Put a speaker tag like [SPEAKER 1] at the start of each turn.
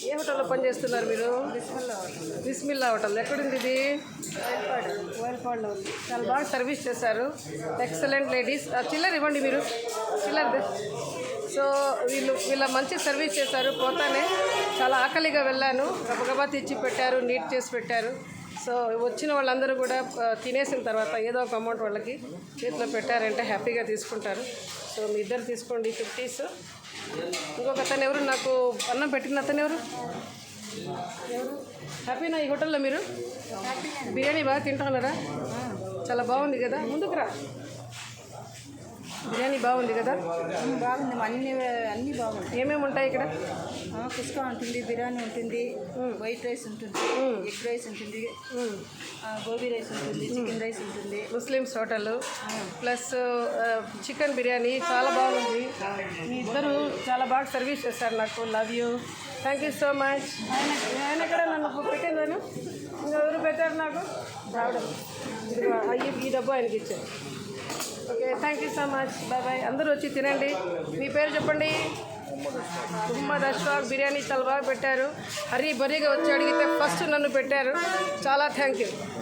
[SPEAKER 1] ఏ హోటల్లో పనిచేస్తున్నారు మీరు? బిస్మిల్లా హోటల్. ఎక్కడుంది ఇది? ఓయల్పాడులో ఉంది. చాలా బాగా సర్వీస్ చేశారు. Excellent ladies. చిల్లర ఇవ్వండి మీరు, చిల్లర. సో వీళ్ళ మంచి సర్వీస్ చేశారు. పోతానే చాలా ఆకలిగా వెళ్ళాను, గబగబా తెచ్చి పెట్టారు, నీట్ చేసి పెట్టారు. సో వచ్చిన వాళ్ళందరూ కూడా తినేసిన తర్వాత ఏదో ఒక అమౌంట్ వాళ్ళకి చేతిలో పెట్టారంటే హ్యాపీగా తీసుకుంటారు. సో మీ ఇద్దరు తీసుకోండి 50s. ఇంకొక అతను ఎవరు, నాకు అన్నం పెట్టిన అతను ఎవరు? హ్యాపీనా ఈ హోటల్లో మీరు? బిర్యానీ బాగా తింటున్నారా? చాలా బాగుంది కదా. ముందుకు రా. బిర్యానీ బాగుంది కదా?
[SPEAKER 2] బాగుంది. అన్నీ బాగుంటాయి.
[SPEAKER 1] ఏమేమి ఉంటాయి ఇక్కడ?
[SPEAKER 2] కుస్కా ఉంటుంది, బిర్యానీ ఉంటుంది, వైట్ రైస్ ఉంటుంది, ఎగ్ రైస్ ఉంటుంది, గోబీ రైస్ ఉంటుంది, చికెన్ రైస్ ఉంటుంది.
[SPEAKER 1] Muslims hotel plus chicken biryani చాలా బాగుంది. మీ ఇద్దరు చాలా బాగా సర్వీస్ చేస్తారు. నాకు love you, thank you so much. ఆయన ఎక్కడ నన్ను పెట్టేదాను, ఎవరు పెట్టారు నాకు రావడం. ఈ డబ్బు ఆయనకి ఇచ్చారు. Okay, thank you so much, bye bye. అందరూ వచ్చి తినండి. మీ పేరు చెప్పండి. ముహమ్మద్ అష్ఫాక్. బిర్యానీ చాలా బాగా పెట్టారు. హరీ బరీగా వచ్చి అడిగితే ఫస్ట్ నన్ను పెట్టారు. చాలా థ్యాంక్ యూ.